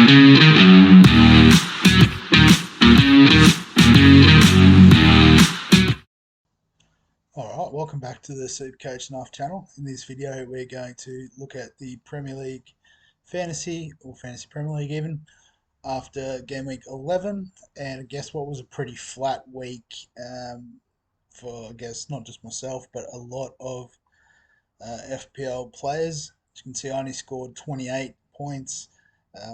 Alright, welcome back to the Supercoach Enough channel. In this video we're going to look at the Premier League Fantasy, or Fantasy Premier League even, after game week 11, and I guess what was a pretty flat week for, I guess, not just myself, but a lot of FPL players. As you can see, I only scored 28 points,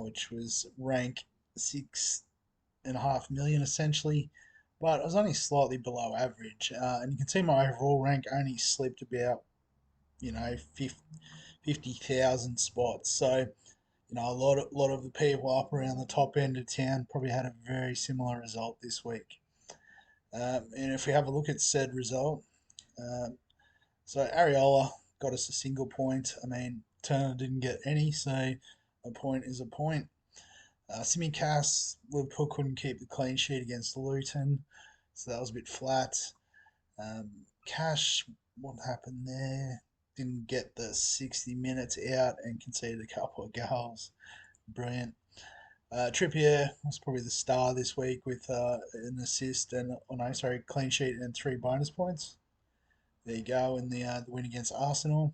which was rank 6.5 million essentially, but I was only slightly below average. And you can see my overall rank only slipped about, 50,000 spots. So, a lot of the people up around the top end of town probably had a very similar result this week. And if we have a look at said result, um, so Ariola got us a single point. I mean, Turner didn't get any, so a point is a point. Simicast, Liverpool couldn't keep the clean sheet against Luton, so that was a bit flat. Cash, what happened there? Didn't get the 60 minutes out and conceded a couple of goals. Brilliant. Trippier was probably the star this week with an assist and, clean sheet and 3 bonus points. There you go, in the win against Arsenal.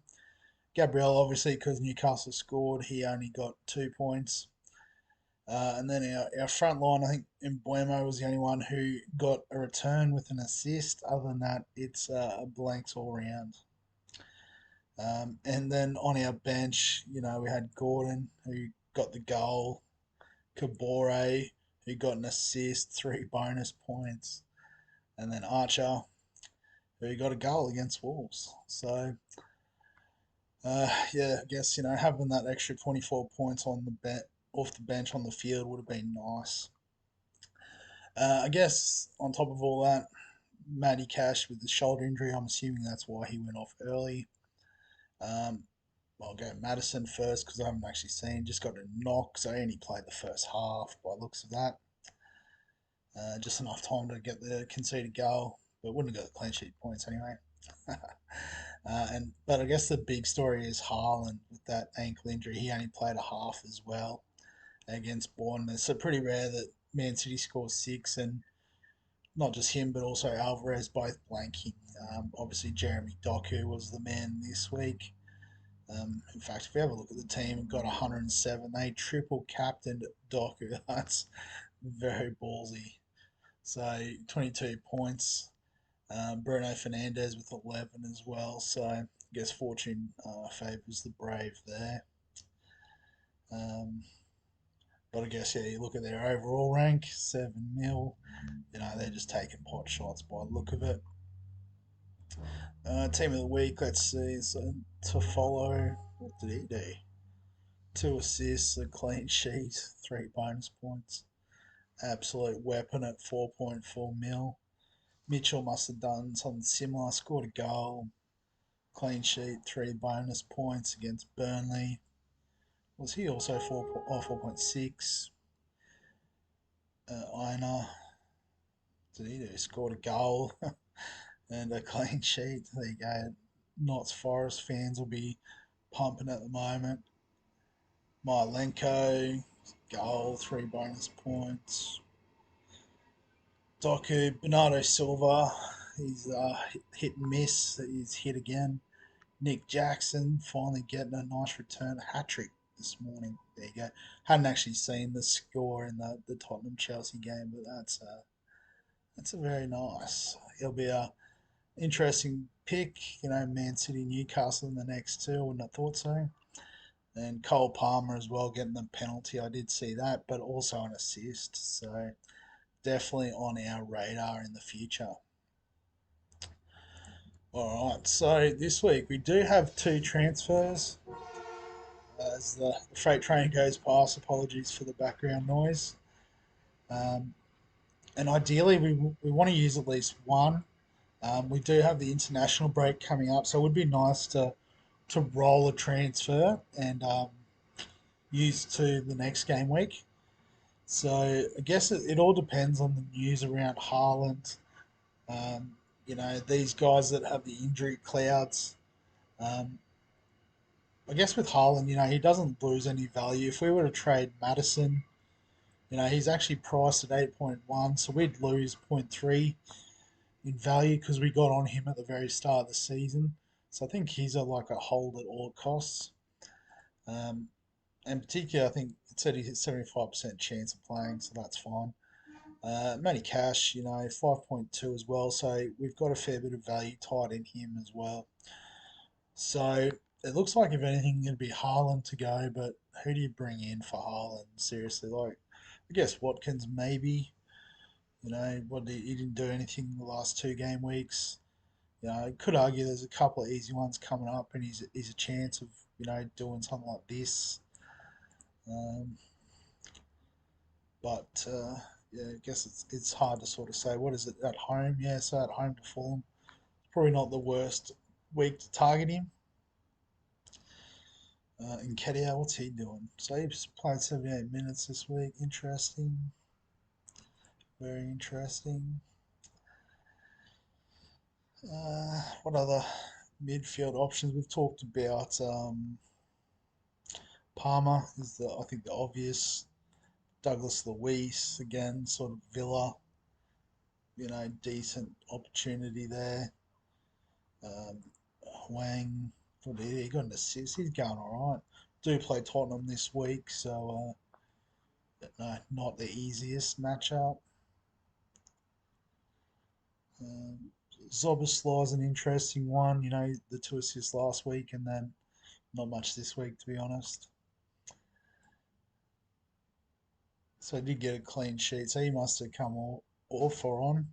Gabriel, obviously, because Newcastle scored, he only got 2 points. And then our front line, I think Mbuemo was the only one who got a return with an assist. Other than that, it's blanks all round. And then on our bench, we had Gordon, who got the goal, Kabore, who got an assist, 3 bonus points, and then Archer, who got a goal against Wolves. So, I guess, having that extra 24 points on the off the bench on the field would have been nice. I guess on top of all that, Matty Cash with the shoulder injury, I'm assuming that's why he went off early. I'll go Madison first because I haven't actually seen. Just got a knock, so I only played the first half by the looks of that. Just enough time to get the conceded goal, but wouldn't have got the clean sheet points anyway. But I guess the big story is Haaland with that ankle injury. He only played a half as well against Bournemouth. So pretty rare that Man City scores 6, and not just him, but also Alvarez both blanking. Obviously, Jeremy Doku was the man this week. In fact, if we have a look at the team, it got 107. They triple captained Doku. That's very ballsy. So 22 points. Bruno Fernandes with 11 as well. So I guess fortune favours the brave there. But I guess, you look at their overall rank, 7 mil. They're just taking pot shots by the look of it. Team of the week, let's see. So to follow, what did he do? 2 assists, a clean sheet, 3 bonus points. Absolute weapon at 4.4 mil. Mitchell must have done something similar, scored a goal, clean sheet, 3 bonus points against Burnley. Was he also 4.6? Ina, did he do? Scored a goal and a clean sheet. There you go. Notts Forest fans will be pumping at the moment. Mylenko, goal, 3 bonus points. Doku, Bernardo Silva, he's hit and miss. He's hit again. Nick Jackson finally getting a nice return, hat trick this morning. There you go. Hadn't actually seen the score in the Tottenham Chelsea game, but that's a very nice. It'll be a interesting pick. Man City, Newcastle in the next 2. I wouldn't have thought so. And Cole Palmer as well getting the penalty. I did see that, but also an assist. So definitely on our radar in the future. Alright, so this week we do have 2 transfers. As the freight train goes past, apologies for the background noise. And ideally we want to use at least one. We do have the international break coming up, so it would be nice to roll a transfer and use to the next game week. So I guess it all depends on the news around Haaland. These guys that have the injury clouds. I guess with Haaland, he doesn't lose any value. If we were to trade Madison, he's actually priced at 8.1, so we'd lose zero point 0.3 in value because we got on him at the very start of the season. So I think he's like a hold at all costs. Um, and particularly, I think it said he's 75% chance of playing, so that's fine. Matty Cash, 5.2 as well, so we've got a fair bit of value tied in him as well. So it looks like if anything, it'd be Haaland to go, but who do you bring in for Haaland? Seriously, like I guess Watkins maybe. He didn't do anything in the last 2 game weeks. I could argue there's a couple of easy ones coming up, and he's a chance of doing something like this. Um, but yeah, I guess it's hard to sort of say. What is it at home? Yeah, so at home to Fulham, probably not the worst week to target him. Nketiah, what's he doing? So he's played 78 minutes this week. Interesting. Very interesting. What other midfield options? We've talked about Palmer is I think the obvious. Douglas Luiz again, sort of Villa. Decent opportunity there. Um, Wang, he got an assist. He's going all right. Do play Tottenham this week, so no, not the easiest matchup. Um, Zoboslai is an interesting one. The 2 assists last week, and then not much this week, to be honest. So he did get a clean sheet, so he must have come off or on.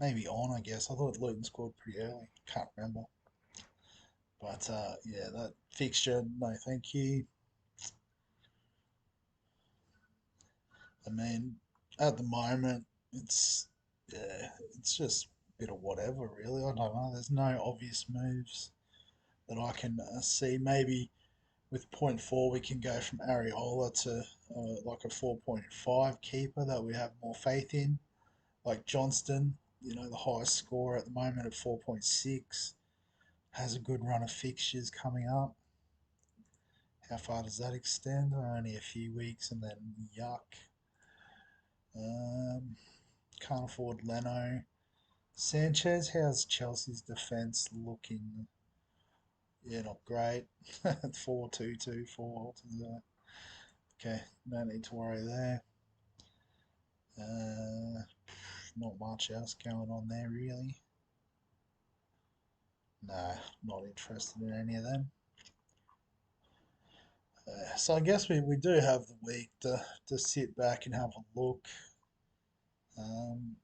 Maybe on, I guess. I thought Luton scored pretty early. Can't remember. But yeah, that fixture, no thank you. I mean, at the moment, it's yeah, it's just a bit of whatever, really. I don't know. There's no obvious moves that I can see. Maybe with point 0.4, we can go from Areola to like a 4.5 keeper that we have more faith in, like Johnston. The highest score at the moment at 4.6 has a good run of fixtures coming up. How far does that extend? Only a few weeks and then yuck. Um, can't afford Leno. Sanchez, how's Chelsea's defence looking? Yeah, not great. 4-2-2-4. Okay, no need to worry there. Not much else going on there, really. No, not interested in any of them. So I guess we do have the week to sit back and have a look. Um,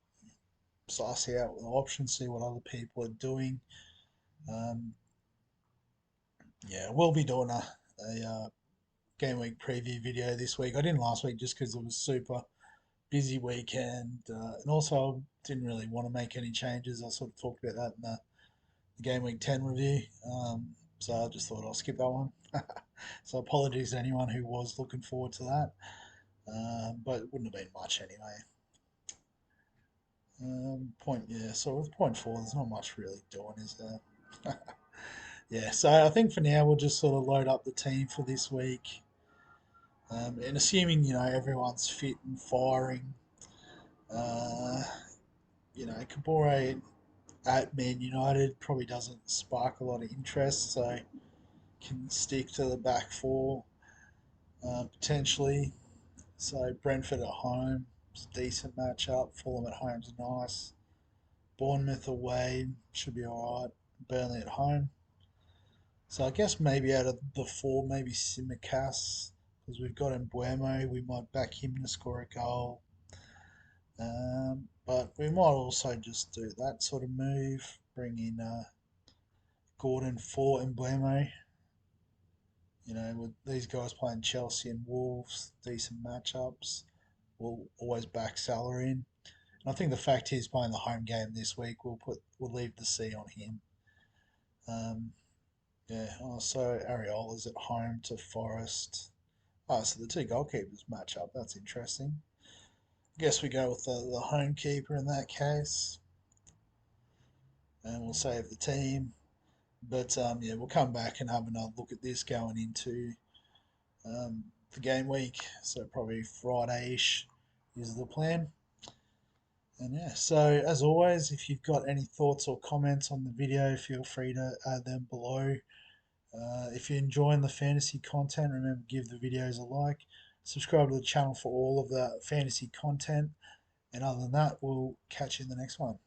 suss out the options, see what other people are doing. Um, yeah, we'll be doing a game week preview video this week. I didn't last week just because it was super busy weekend, and also didn't really want to make any changes. I sort of talked about that in the game week 10 review. So I just thought I'll skip that one. So apologies to anyone who was looking forward to that, but it wouldn't have been much anyway. Yeah. So with point 0.4, there's not much really doing, is there? Yeah. So I think for now we'll just sort of load up the team for this week, and assuming everyone's fit and firing, uh, Kabore at Man United probably doesn't spark a lot of interest, so can stick to the back four potentially. So Brentford at home, it's a decent matchup. Fulham at home's nice. Bournemouth away should be alright. Burnley at home. So I guess maybe out of the four, maybe Simicast, because we've got Mbuemo, we might back him to score a goal. But we might also just do that sort of move, bring in Gordon for Mbuemo. With these guys playing Chelsea and Wolves, decent matchups. We'll always back Salah in. And I think the fact he's playing the home game this week, we'll leave the C on him. Um, yeah. Also, Areola's at home to Forest. Oh, so the two goalkeepers match up. That's interesting. I guess we go with the home keeper in that case, and we'll save the team. But yeah, we'll come back and have another look at this going into the game week. So probably Friday-ish is the plan. And yeah, so as always, if you've got any thoughts or comments on the video, feel free to add them below. If you're enjoying the fantasy content, remember give the videos a like. Subscribe to the channel for all of the fantasy content. And other than that, we'll catch you in the next one.